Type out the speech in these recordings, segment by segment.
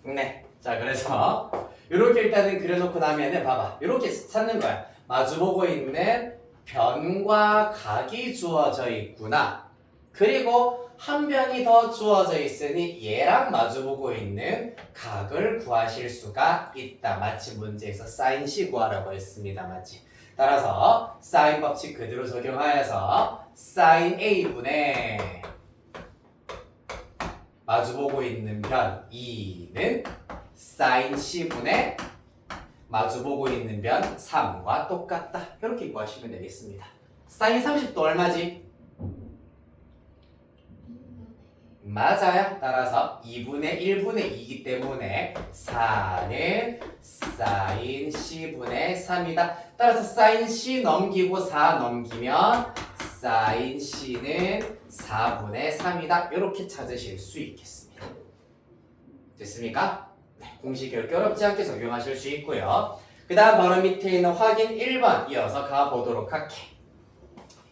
네. 자, 그래서 이렇게 일단은 그려놓고 나면은 봐봐. 이렇게 찾는 거야. 마주보고 있는 변과 각이 주어져 있구나. 그리고 한 변이 더 주어져 있으니 얘랑 마주보고 있는 각을 구하실 수가 있다. 마치 문제에서 사인 시 구하라고 했습니다. 맞지? 따라서 사인 법칙 그대로 적용하여서 사인 A분의 마주보고 있는 변 2는 사인 C분의 마주보고 있는 변 3과 똑같다. 이렇게 구하시면 되겠습니다. 사인 30도 얼마지? 맞아요. 따라서 2분의 1분의 2이기 때문에 4는 사인 C분의 3이다. 따라서 사인 C 넘기고 4 넘기면 사인 C는 4분의 3이다. 이렇게 찾으실 수 있겠습니다. 됐습니까? 네, 공식 그렇게 어렵지 않게 적용하실 수 있고요. 그 다음 바로 밑에 있는 확인 1번 이어서 가보도록 할게.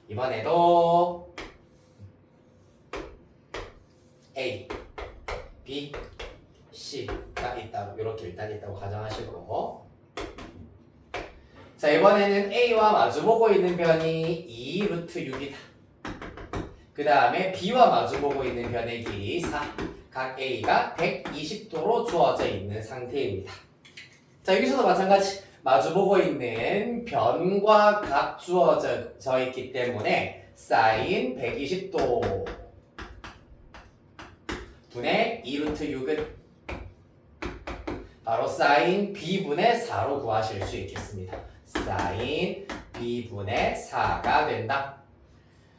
이번에도 A, B, C가 있다고 이렇게 일단 있다고 가정하시고 자 이번에는 A와 마주보고 있는 변이 2 루트 6이다. 그 다음에 B와 마주보고 있는 변의 길이 4. 각 A가 120도로 주어져 있는 상태입니다. 자 여기서도 마찬가지 마주보고 있는 변과 각 주어져 있기 때문에 사인 120도 분의 2루트 6은 바로 사인 B분의 4로 구하실 수 있겠습니다. 사인 B분의 4가 된다.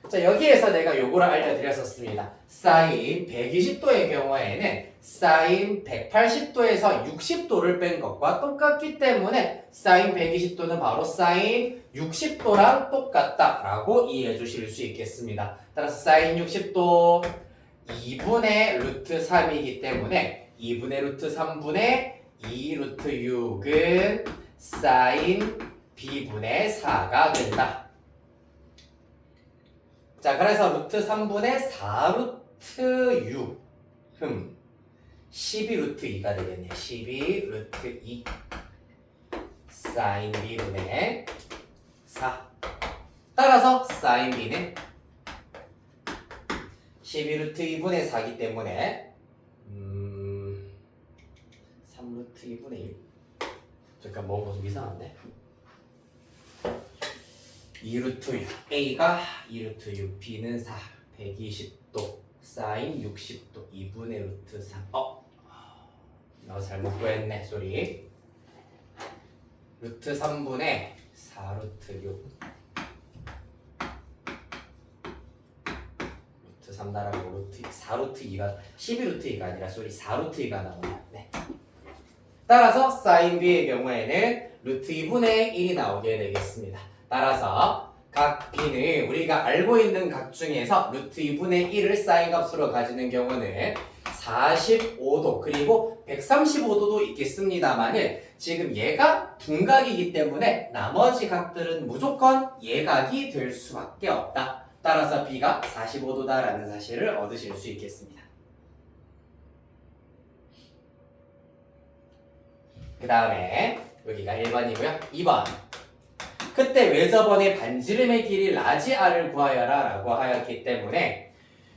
자 여기에서 내가 요거를 알려드렸었습니다. 사인 120도의 경우에는 사인 180도에서 60도를 뺀 것과 똑같기 때문에 사인 120도는 바로 사인 60도랑 똑같다라고 이해해 주실 수 있겠습니다. 따라서 사인 60도 2분의 루트 3이기 때문에 2분의 루트 3분의 2 루트 6은 사인 B분의 4가 된다. 자, 그래서 루트 3분의 4 루트 6 12 루트 2가 되겠네. 12 루트 2 사인 B분의 4 따라서 사인 B는 12루트 2분의 4이기 때문에 3루트 2분의 1 잠깐 뭔가 좀 이상한데 2루트 6 A가 2루트 6 B는 4 120도 사인 60도 2분의 루트 3 나 잘못 구했네 쏘리 루트 3분의 4루트 6 3 달하고 루트 4루트 2가 12루트 2가 아니라 쏘리 4루트 2가 나오네요. 네. 따라서 사인 B의 경우에는 루트 2분의 1이 나오게 되겠습니다. 따라서 각 B는 우리가 알고 있는 각 중에서 루트 2분의 1을 사인 값으로 가지는 경우는 45도 그리고 135도도 있겠습니다만은 지금 얘가 둔각이기 때문에 나머지 각들은 무조건 예각이 될 수밖에 없다. 따라서 B가 45도다라는 사실을 얻으실 수 있겠습니다. 그 다음에 여기가 1번이고요. 2번 그때 외접원의 반지름의 길이 라지 R을 구하여라 라고 하였기 때문에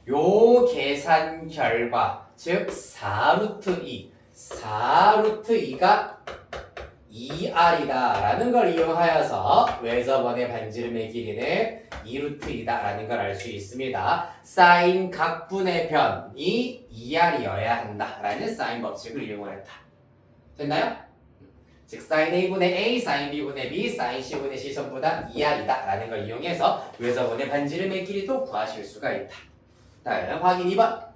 요 계산 결과 즉 4루트 2 4루트 2가 2R이다 라는 걸 이용하여서 외접원의 반지름의 길이는 2루트 2다 라는 걸 알 수 있습니다. 사인 각분의 변이 2R이어야 한다 라는 사인 법칙을 이용을 했다. 됐나요? 즉 사인 A분의 A, 사인 B분의 B, 사인 C분의 C 전부 다 2R이다 라는 걸 이용해서 외접원의 반지름의 길이도 구하실 수가 있다. 다음 확인 2번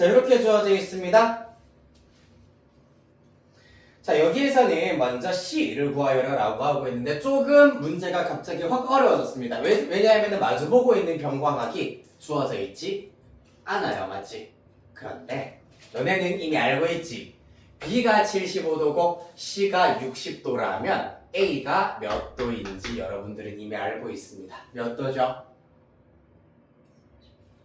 자 이렇게 주어져 있습니다. 자 여기에서는 먼저 C를 구하여라 라고 하고 있는데 조금 문제가 갑자기 확 어려워졌습니다. 왜냐하면 마주보고 있는 변광각이 주어져 있지 않아요. 맞지? 그런데 너네는 이미 알고 있지? B가 75도고 C가 60도라면 A가 몇 도인지 여러분들은 이미 알고 있습니다. 몇 도죠?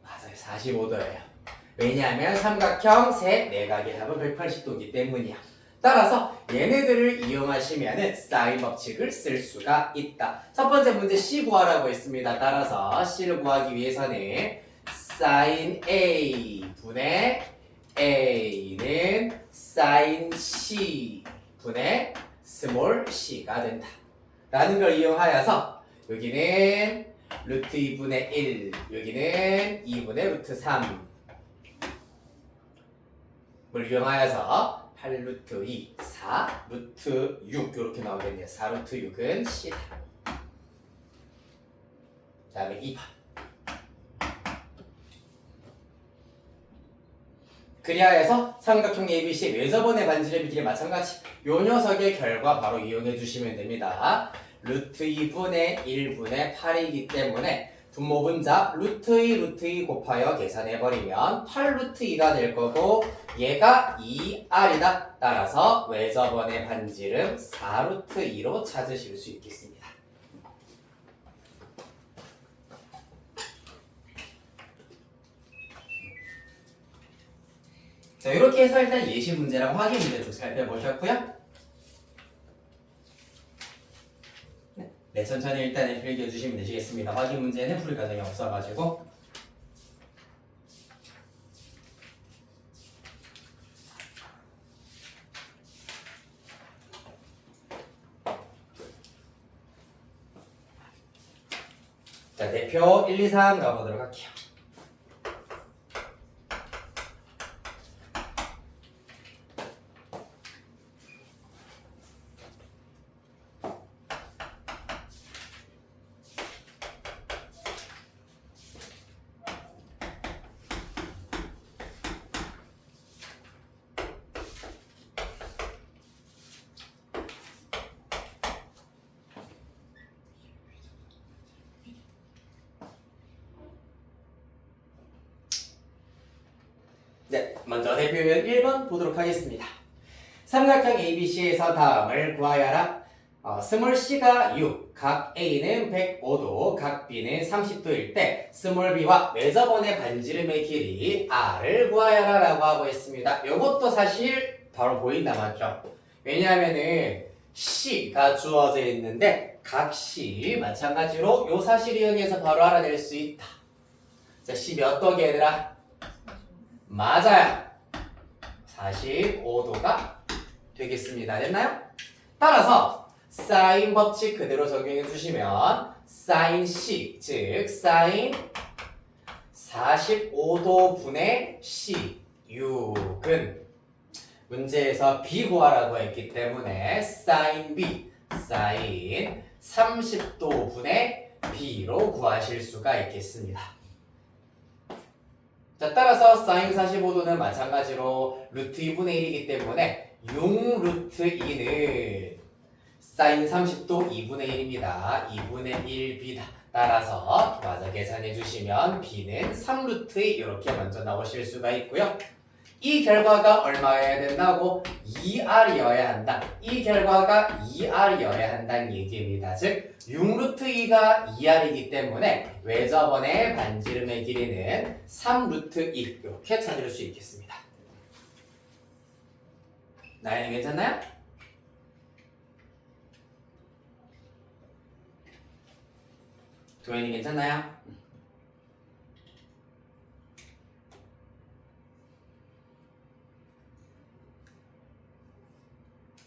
맞아요. 45도예요. 왜냐하면 삼각형 세 내각의 합은 180도이기 때문이야. 따라서 얘네들을 이용하시면 사인 법칙을 쓸 수가 있다. 첫 번째 문제 C 구하라고 했습니다. 따라서 C를 구하기 위해서는 sin A 분의 A는 sin C 분의 스몰 c가 된다. 라는 걸 이용하여서 여기는 루트 2분의 1, 여기는 2분의 루트 3을 이용하여서 8 루트 2, 4 루트 6 이렇게 나오겠네요. 4 루트 6은 C다. 그 다음에 2번. 그리하여서 삼각형 ABC 외접원의 반지름의 길이 마찬가지. 요 녀석의 결과 바로 이용해 주시면 됩니다. 루트 2분의 1분의 8이기 때문에 분모분자 루트 2 루트 2 곱하여 계산해버리면 8 루트 2가 될 거고 얘가 2R이다. 따라서 외접원의 반지름 4 루트 2로 찾으실 수 있겠습니다. 자, 이렇게 해서 일단 예시 문제랑 확인 문제 쭉 살펴보셨고요. 네, 천천히 일단 읽어주시면 되시겠습니다. 확인 문제는 풀이 과정이 없어가지고. 자, 대표 1, 2, 3 가보도록 할게요. 네, 먼저 대표는 1번 보도록 하겠습니다. 삼각형 ABC에서 다음을 구하여라. 스몰 C가 6, 각 A는 105도, 각 B는 30도일 때 스몰 B와 외접원의 반지름의 길이 R을 구하여라 라고 하고 있습니다. 이것도 사실 바로 보인다 맞죠? 왜냐하면은 C가 주어져 있는데 각 C 마찬가지로 요 사실을 이용해서 바로 알아낼 수 있다. 자, C 몇 도게 얘들아? 맞아요. 45도가 되겠습니다. 됐나요? 따라서 사인 법칙 그대로 적용해 주시면 사인 C, 즉 사인 45도 분의 C 6은 문제에서 B 구하라고 했기 때문에 사인 B, 사인 30도 분의 B로 구하실 수가 있겠습니다. 자, 따라서 사인 45도는 마찬가지로 루트 2분의 1이기 때문에 6 루트 2는 사인 30도 2분의 1입니다. 2분의 1 B다. 따라서 맞아 계산해 주시면 B는 3 루트 2 이렇게 먼저 나오실 수가 있고요. 이 결과가 얼마여야 된다고? 2R이어야 한다. 이 결과가 2R이어야 한다는 얘기입니다. 즉 6 루트 2가 2R이기 때문에 외접원의 반지름의 길이는 3 루트 2 이렇게 찾을 수 있겠습니다. 나연이 괜찮나요? 도현이 괜찮나요?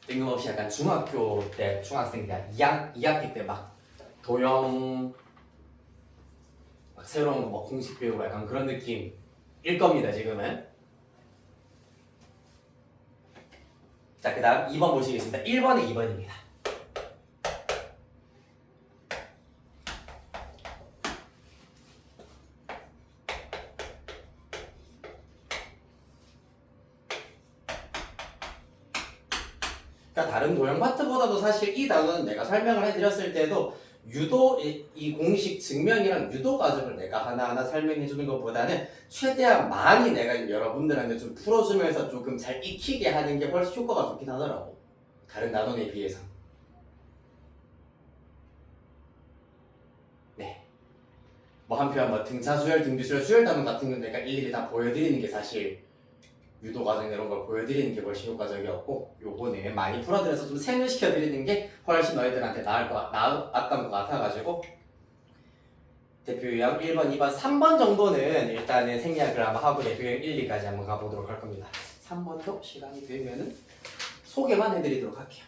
뜬금없이 약간 중학교 때 중학생 때 2학기 때 막 도형 막 새로운 거 뭐 공식 배우고 약간 그런 느낌일 겁니다 지금은. 자, 그 다음 2번 보시겠습니다. 1번에 2번입니다. 다른 도형 파트보다도 사실 이 단어는 내가 설명을 해드렸을 때도 이 공식 증명이랑 유도 과정을 내가 하나하나 설명해 주는 것보다는 최대한 많이 내가 여러분들한테 좀 풀어주면서 조금 잘 익히게 하는 게 훨씬 효과가 좋긴 하더라고. 다른 나눔에 비해서. 네. 뭐 한편 뭐 등차 수열, 등비 수열, 수열 단원 같은 건 내가 일일이 다 보여드리는 게 사실 유도 과정 이런 걸 보여드리는 게 훨씬 효과적이었고, 요거는 많이 풀어드려서 좀 세뇌시켜드리는 게 훨씬 너희들한테 나았던 것 같아가지고 대표 유형 1번, 2번, 3번 정도는 일단은 생략을 한번 하고 대표 유형 1, 2까지 한번 가보도록 할 겁니다. 3번도 시간이 되면은 소개만 해드리도록 할게요.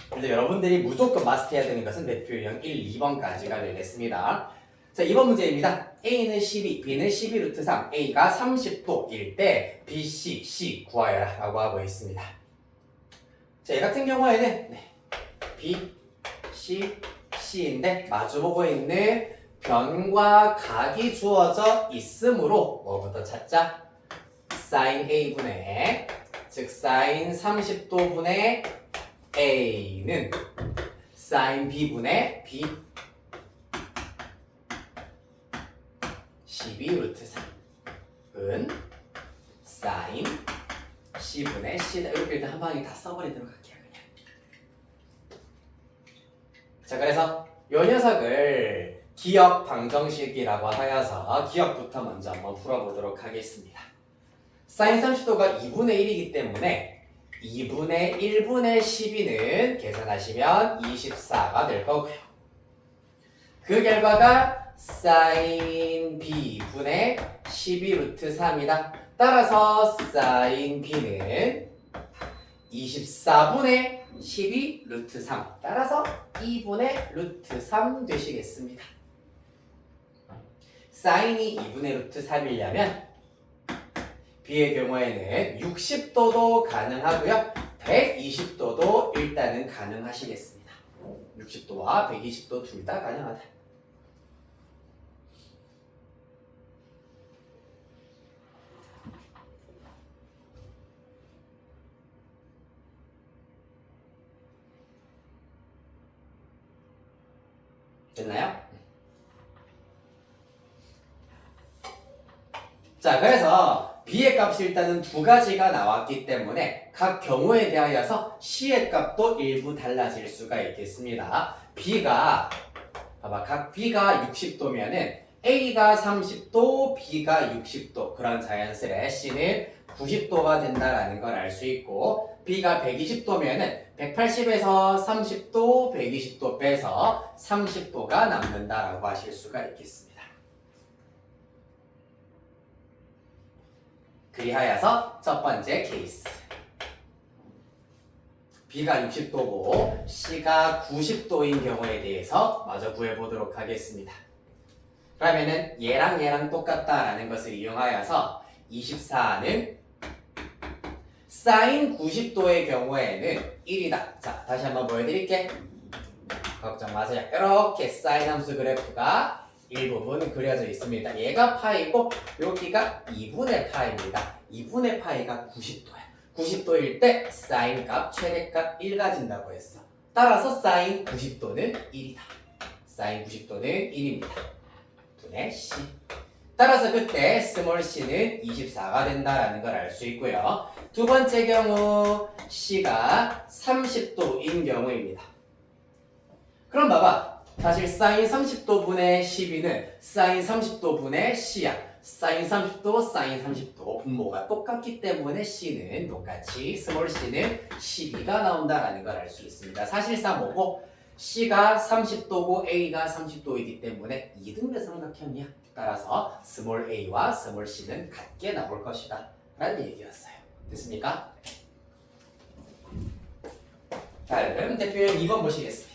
근데 여러분들이 무조건 마스터해야 되는 것은 대표 유형 1, 2번까지가 되겠습니다. 자, 2번 문제입니다. A는 12, B는 12 루트 3, A가 30도일 때 B, C 구하여라 라고 하고 있습니다. 자, 얘 같은 경우에는 B, C인데 마주보고 있는 변과 각이 주어져 있으므로 뭐부터 찾자? sin A분의, 즉 sin 30도분의 A는 sin B분의 B 12 루트 3은 sin C분의 C다. 이렇게 일단 한 방에 다 써버리도록 할게요. 그냥. 자, 그래서 이 녀석을 기억 방정식이라고 하여서 기억부터 먼저 한번 풀어보도록 하겠습니다. sin 30도가 2분의 1이기 때문에 2분의 1분의 12는 계산하시면 24가 될 거고요. 그 결과가 sin B분의 12 루트 3이다. 따라서 sin B는 24분의 12 루트 3. 따라서 2분의 루트 3 되시겠습니다. sin이 2분의 루트 3이려면 B의 경우에는 60도도 가능하고요. 120도도 일단은 가능하시겠습니다. 60도와 120도 둘 다 가능하다. 됐나요? 자, 그래서 B의 값이 일단은 두 가지가 나왔기 때문에 각 경우에 대하여서 C의 값도 일부 달라질 수가 있겠습니다. B가 봐봐, 각 B가 60도면은 A가 30도, B가 60도 그런 자연스레 C는 90도가 된다라는 걸 알 수 있고, B가 120도면은 180에서 30도, 120도 빼서 30도가 남는다라고 하실 수가 있겠습니다. 그리하여서 첫 번째 케이스, B가 60도고 C가 90도인 경우에 대해서 마저 구해보도록 하겠습니다. 그러면은 얘랑 똑같다라는 것을 이용하여서 24는 sin 90도의 경우에는 1이다. 자, 다시 한번 보여드릴게. 걱정 마세요. 이렇게 sin 함수 그래프가 일부분 그려져 있습니다. 얘가 파이고 여기가 2분의 파입니다. 2분의 파이가 90도야. 90도일 때 sin 값 최대값 1 가진다고 했어. 따라서 sin 90도는 1이다. sin 90도는 1입니다. 분의 C. 따라서 그때 스몰 c는 24가 된다라는 걸 알 수 있고요. 두 번째 경우 C가 30도인 경우입니다. 그럼 봐봐. 사실 sin 30도 분의 12는 sin 30도 분의 C야. sin 30도, sin 30도 분모가 똑같기 때문에 C는 똑같이 스몰 c는 12가 나온다라는 걸 알 수 있습니다. 사실상 뭐고 C가 30도고 A가 30도이기 때문에 이등변 삼각형이야. 따라서 스몰 a와 스몰 c는 같게 나올 것이다 라는 얘기였어요. 됐습니까? 자, 그럼 대표형 2번 보시겠습니다.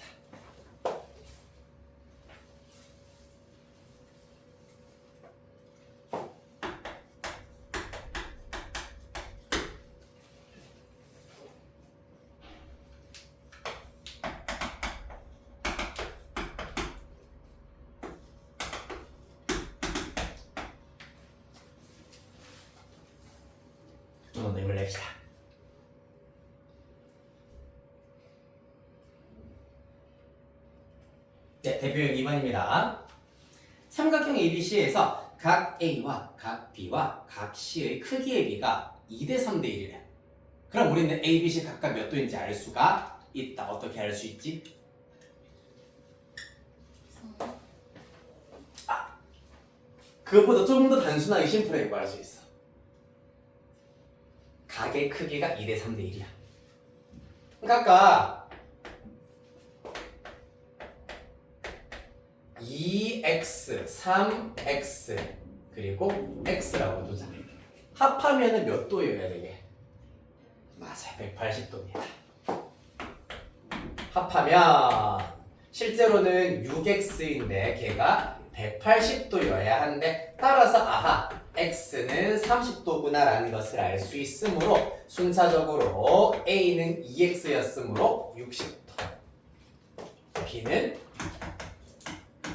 힘을 냅시다. 네, 대표형 2번입니다. 삼각형 ABC에서 각 A와 각 B와 각 C의 크기의 비가 2대 3대 1이래. 그럼 우리는 ABC 각각 몇 도인지 알 수가 있다. 어떻게 알 수 있지? 그것보다 조금 더 단순하게 심플하게 말할 수 있어. 각의 크기가 2대 3대 1이야. 그러니까 아까 2x, 3x 그리고 x라고 두자. 합하면은 몇 도여야 되게? 맞아, 180도입니다. 합하면 실제로는 6x인데 걔가 180도여야 하는데 따라서 아하 x는 30도구나 라는 것을 알 수 있으므로 순차적으로 a는 2x였으므로 60도, b는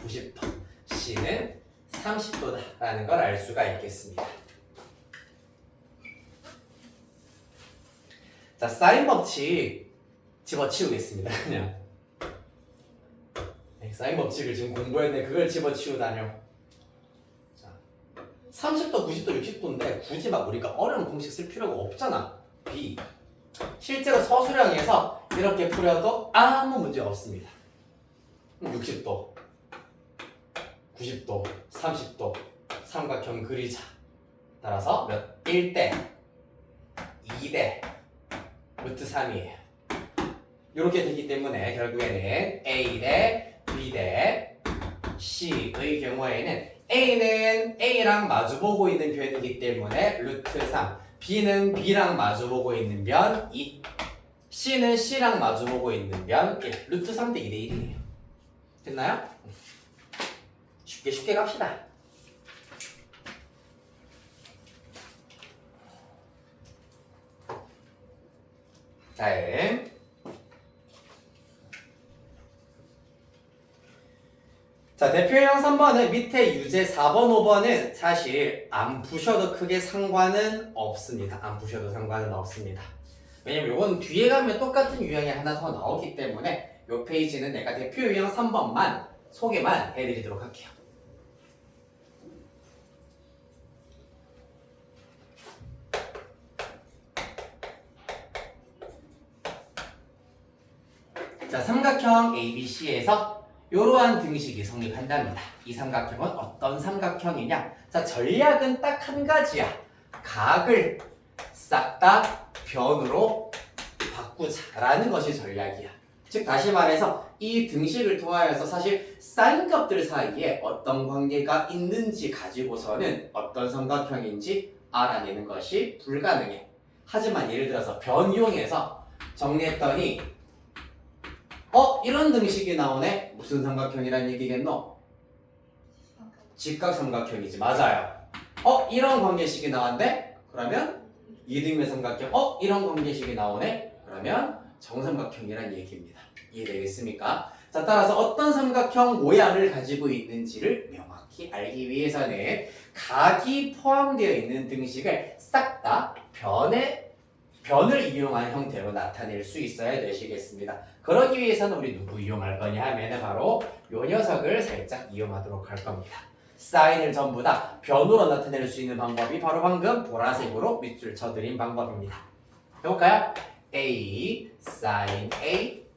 90도, c는 30도다 라는 걸 알 수가 있겠습니다. 자, 사인 법칙 집어치우겠습니다. 그냥 사인 법칙을 지금 공부했는데 그걸 집어치우다뇨. 자, 30도, 90도, 60도인데 굳이 막 우리가 어려운 공식 쓸 필요가 없잖아. B. 실제로 서술형에서 이렇게 풀어도 아무 문제 없습니다. 60도, 90도, 30도 삼각형 그리자. 따라서 몇? 1대 2대 루트 3이에요. 이렇게 되기 때문에 결국에는 A 대 B 대 C의 경우에는 A는 A랑 마주보고 있는 변이기 때문에 루트 3, B는 B랑 마주보고 있는 변 2, C는 C랑 마주보고 있는 변 1, 루트 3 대 2 대 1이에요. 됐나요? 쉽게 갑시다. 다음 자, 대표형 3번은 밑에 유제 4번, 5번은 사실 안 푸셔도 크게 상관은 없습니다. 안 푸셔도 상관은 없습니다. 왜냐면 이건 뒤에 가면 똑같은 유형이 하나 더 나오기 때문에 이 페이지는 내가 대표 유형 3번만 소개만 해드리도록 할게요. 자, 삼각형 ABC에서 이러한 등식이 성립한답니다. 이 삼각형은 어떤 삼각형이냐? 자, 전략은 딱 한 가지야. 각을 싹 다 변으로 바꾸자라는 것이 전략이야. 즉 다시 말해서 이 등식을 통하여서 사실 사인값들 사이에 어떤 관계가 있는지 가지고서는 어떤 삼각형인지 알아내는 것이 불가능해. 하지만 예를 들어서 변 이용해서 정리했더니 이런 등식이 나오네? 무슨 삼각형이란 얘기겠노? 직각삼각형이지. 맞아요. 이런 관계식이 나왔네? 그러면 이등변 삼각형. 이런 관계식이 나오네? 그러면 정삼각형이란 얘기입니다. 이해되겠습니까? 자, 따라서 어떤 삼각형 모양을 가지고 있는지를 명확히 알기 위해서는 각이 포함되어 있는 등식을 싹 다 변을 이용한 형태로 나타낼 수 있어야 되시겠습니다. 그러기 위해서는 우리 누구 이용할 거냐 하면은 바로 요 녀석을 살짝 이용하도록 할 겁니다. 사인을 전부 다 변으로 나타낼 수 있는 방법이 바로 방금 보라색으로 밑줄 쳐드린 방법입니다. 해볼까요? A sin A는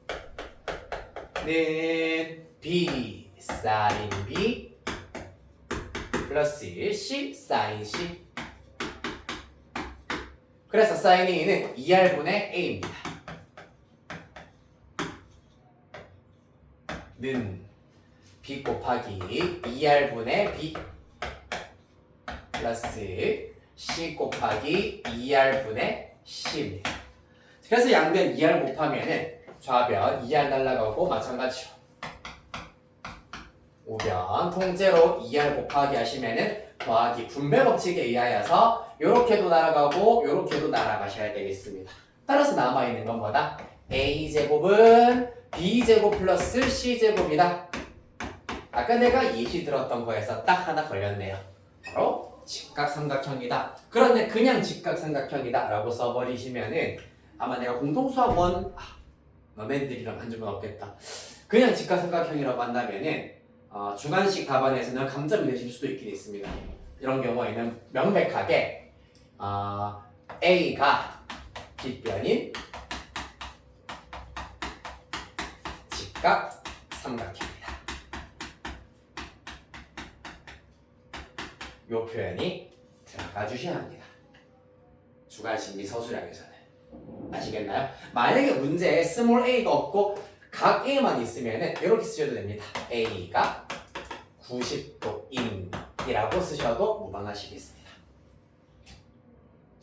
B sin B 플러스 C sin C. 그래서 sin A는 2R분의 A입니다. 는 B 곱하기 2R분의 B 플러스 C 곱하기 2R분의 C입니다. 그래서 양변 2R 곱하면은 좌변 2R 날라가고 마찬가지로 우변 통째로 2R 곱하기 하시면은 더하기 분배 법칙에 의하여서 요렇게도 날아가고 요렇게도 날아가셔야 되겠습니다. 따라서 남아있는 건 뭐다? A제곱은 B제곱 플러스 C제곱이다. 아까 내가 예시 들었던 거에서 딱 하나 걸렸네요. 바로 직각삼각형이다. 그런데 그냥 직각삼각형이다 라고 써버리시면은 아마 내가 공동수학원 너네들이랑 한 적은 없겠다. 그냥 직각삼각형이라고 한다면은 주관식 답안에서는 감점이 되실 수도 있긴 있습니다. 이런 경우에는 명백하게 A가 빗변인 직각삼각형이다. 이 표현이 들어가 주셔야 합니다. 주관식 및 서술형에서는. 아시겠나요? 만약에 문제에 스몰 a가 없고 각 a만 있으면은 이렇게 쓰셔도 됩니다. a가 90도인이라고 쓰셔도 무방하시겠습니다.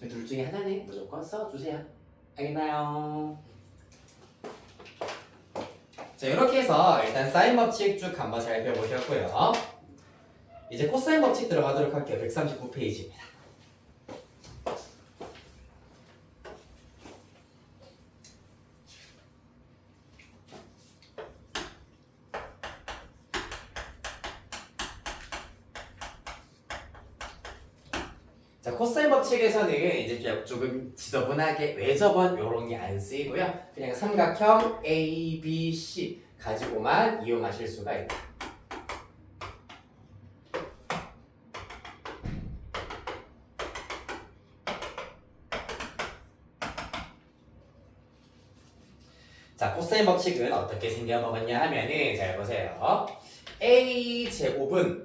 둘 중에 하나는 무조건 써주세요. 알겠나요? 자, 이렇게 해서 일단 사인 법칙 쭉 한번 살펴보셨고요. 이제 코사인 법칙 들어가도록 할게요. 139페이지입니다. 자, 코사인 법칙에서는 이제 조금 지저분하게 외접원 요런 게 안 쓰이고요. 그냥 삼각형 A, B, C 가지고만 이용하실 수가 있다. 자, 코사인 법칙은 어떻게 생겨먹었냐 하면은 잘 보세요. A 제곱은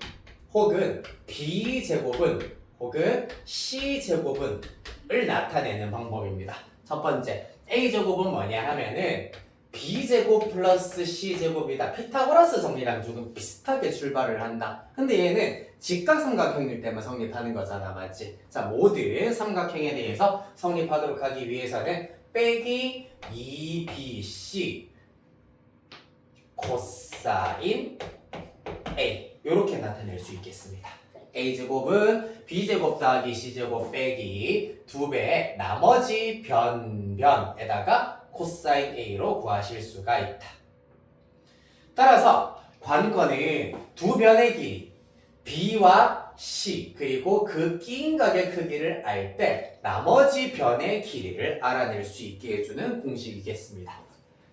혹은 B 제곱은 혹은 C제곱은 을 나타내는 방법입니다. 첫 번째, A제곱은 뭐냐 하면은 B제곱 플러스 C제곱이다. 피타고라스 정리랑 조금 비슷하게 출발을 한다. 근데 얘는 직각삼각형일 때만 성립하는 거잖아, 맞지? 자, 모든 삼각형에 대해서 성립하도록 하기 위해서는 빼기 2BC 코사인 A 이렇게 나타낼 수 있겠습니다. A제곱은 B제곱 더하기 C제곱 빼기 2배 나머지 변변에다가 코사인 A로 구하실 수가 있다. 따라서 관건은 두 변의 길이 B와 C 그리고 그 끼인각의 크기를 알 때 나머지 변의 길이를 알아낼 수 있게 해주는 공식이겠습니다.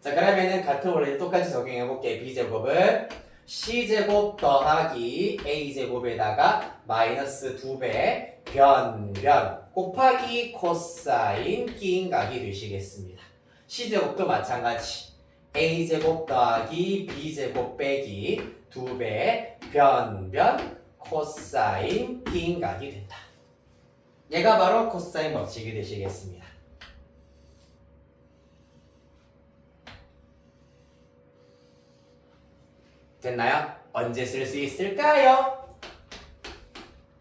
자, 그러면은 같은 원리를 똑같이 적용해 볼게요. B제곱은 C제곱 더하기 A제곱에다가 마이너스 2배 변변 곱하기 코사인 끼인각이 되시겠습니다. C제곱도 마찬가지 A제곱 더하기 B제곱 빼기 2배 변변 코사인 끼인각이 된다. 얘가 바로 코사인 법칙이 되시겠습니다. 됐나요? 언제 쓸 수 있을까요?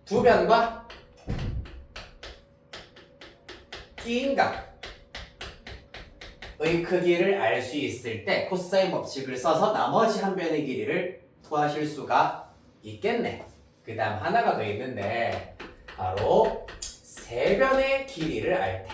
두 변과 끼인각의 크기를 알 수 있을 때 코사인 법칙을 써서 나머지 한 변의 길이를 구하실 수가 있겠네. 그 다음 하나가 더 있는데 바로 세 변의 길이를 알 때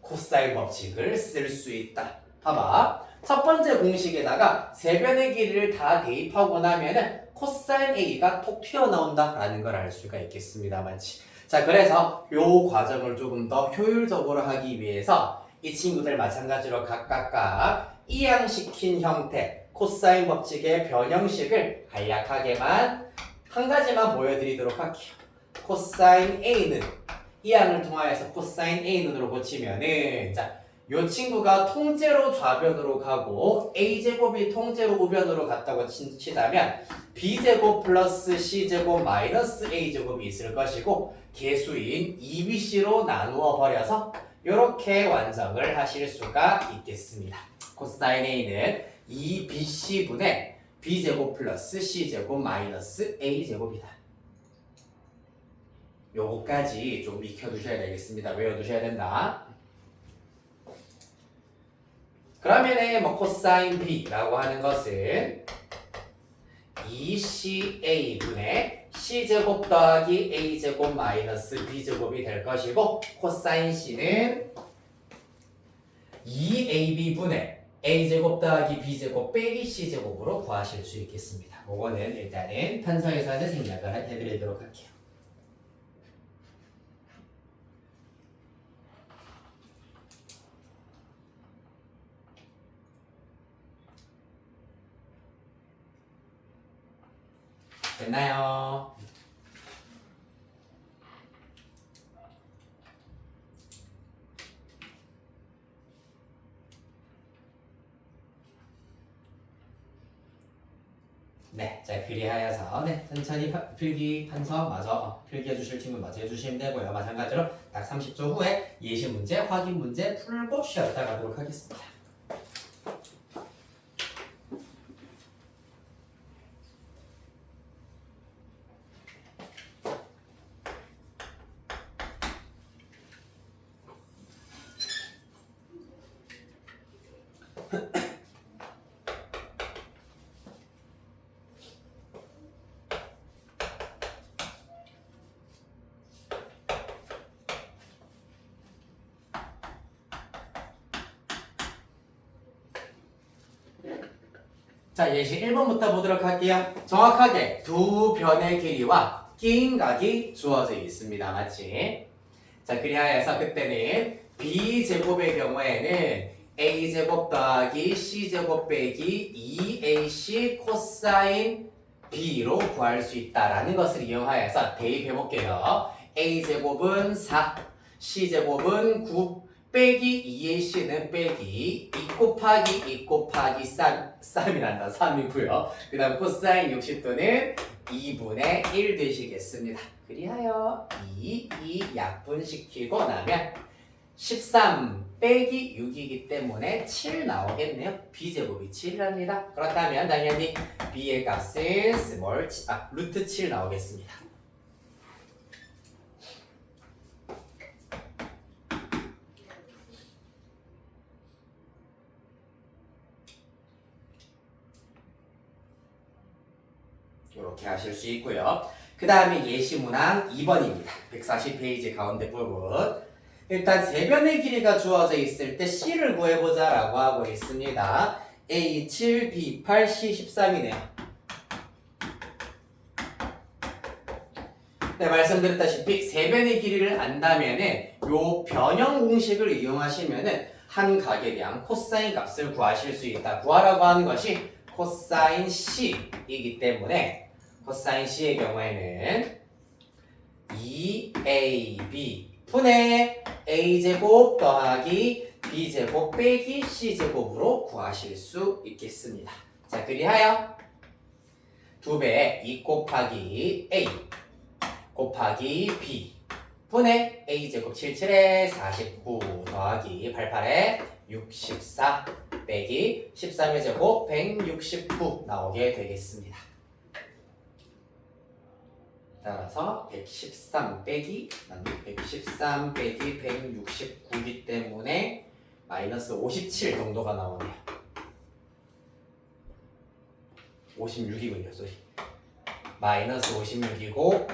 코사인 법칙을 쓸 수 있다. 봐봐. 첫 번째 공식에다가 세 변의 길이를 다 대입하고 나면은 코사인 A가 톡 튀어나온다 라는 걸 알 수가 있겠습니다. 맞지? 자, 그래서 요 과정을 조금 더 효율적으로 하기 위해서 이 친구들 마찬가지로 각각 이항시킨 형태 코사인 법칙의 변형식을 간략하게만 한 가지만 보여드리도록 할게요. 코사인 A는 이항을 통하여서 코사인 A는으로 고치면은 자, 요 친구가 통째로 좌변으로 가고 A제곱이 통째로 우변으로 갔다고 치자면 B제곱 플러스 C제곱 마이너스 A제곱이 있을 것이고 개수인 2BC로 나누어 버려서 이렇게 완성을 하실 수가 있겠습니다. 코사인 A는 2BC분의 B제곱 플러스 C제곱 마이너스 A제곱이다. 요거까지 좀 익혀두셔야 되겠습니다. 외워두셔야 된다. 그러면은 뭐 코사인 B라고 하는 것은 2CA분의 C제곱 더하기 A제곱 마이너스 B제곱이 될 것이고 코사인 C는 2AB분의 A제곱 더하기 B제곱 빼기 C제곱으로 구하실 수 있겠습니다. 그거는 일단은 편성에서는 생략을 해드리도록 할게요. 됐나요? 네, 자 그리하여서 천천히 필기 판서 마저 필기해 주실 친구 마저 해주시면 되고요. 마찬가지로 딱 30초 후에 예시 문제, 확인 문제 풀고 쉬었다 가도록 하겠습니다. 자, 예시 1번부터 보도록 할게요. 정확하게 두 변의 길이와 낀 각이 주어져 있습니다. 맞지? 자, 그리하여서 그때는 b제곱의 경우에는 a제곱 더하기 c제곱 빼기 2ac 코사인 b로 구할 수 있다라는 것을 이용하여서 대입해 볼게요. a제곱은 4, c제곱은 9, 빼기 2ac는 빼기 2 곱하기 2 곱하기 3이란다. 3이고요. 그 다음 코사인 60도는 2분의 1 되시겠습니다. 그리하여 2 약분시키고 나면 13 빼기 6이기 때문에 7 나오겠네요. b제곱이 7이랍니다. 그렇다면 당연히 b의 값은 루트 7 나오겠습니다. 이렇게 하실 수 있고요. 그 다음에 예시 문항 2번입니다. 140페이지 가운데 부분. 일단 세변의 길이가 주어져 있을 때 C를 구해보자 라고 하고 있습니다. A 7, B 8, C 13이네요. 네, 말씀드렸다시피 세변의 길이를 안다면은 요 변형 공식을 이용하시면은 한 각에 대한 코사인 값을 구하실 수 있다. 구하라고 하는 것이 코사인 C이기 때문에 코사인 C의 경우에는 2AB 분의 A제곱 더하기 B제곱 빼기 C제곱으로 구하실 수 있겠습니다. 자, 그리하여 2배에 2 곱하기 A 곱하기 B 분의 A제곱 77에 49 더하기 88에 64 빼기 13의 제곱 169 나오게 되겠습니다. 따라서 113 빼기 169이기 때문에 마이너스 57 정도가 나오네요. 56이군요. 소리. 마이너스 56이고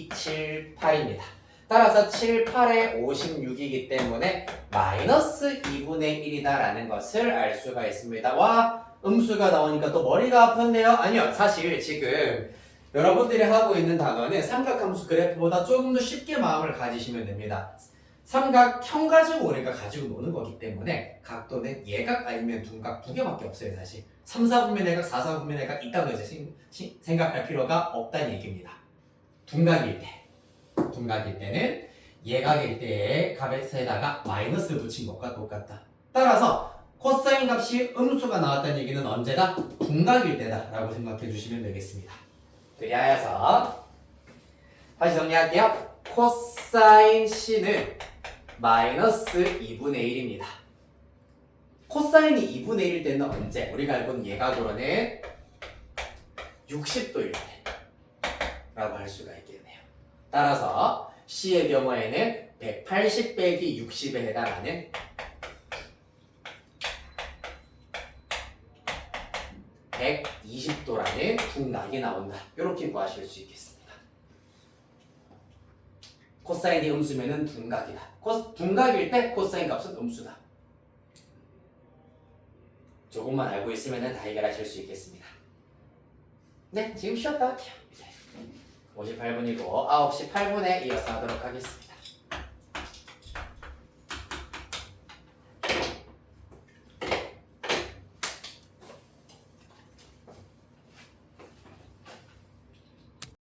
278입니다. 따라서 7, 8에 56이기 때문에 마이너스 2분의 1이다라는 것을 알 수가 있습니다. 와, 음수가 나오니까 또 머리가 아픈데요? 아니요. 사실 지금 여러분들이 하고 있는 단어는 삼각함수 그래프보다 조금 더 쉽게 마음을 가지시면 됩니다. 삼각형 가지고 우리가 가지고 노는 거기 때문에 각도는 예각 아니면 둔각 두 개밖에 없어요. 사실 3, 4분면 예각, 4, 4분면 예각 있다고 이제 생각할 필요가 없다는 얘기입니다. 둔각일 때는 예각일 때의 값에다가 마이너스 붙인 것과 똑같다. 따라서 코사인 값이 음수가 나왔다는 얘기는 언제다? 둔각일 때다 라고 생각해 주시면 되겠습니다. 그리하여서 다시 정리할게요. 코사인 C는 마이너스 2분의 1입니다. 코사인이 2분의 1일 때는 언제? 우리가 알고 있는 예각으로는 60도일 때 라고 할 수가 있겠네요. 따라서 C의 경우에는 180 빼기 60에 해당하는 120도라는 둔각이 나온다. 이렇게 구하실 수 있겠습니다. 코사인이 음수면은 둔각이다. 둔각일 때 코사인 값은 음수다. 조금만 알고 있으면 다 해결하실 수 있겠습니다. 네, 지금 쉬었다 할게요. 58분이고 9시 8분에 이어서 하도록 하겠습니다.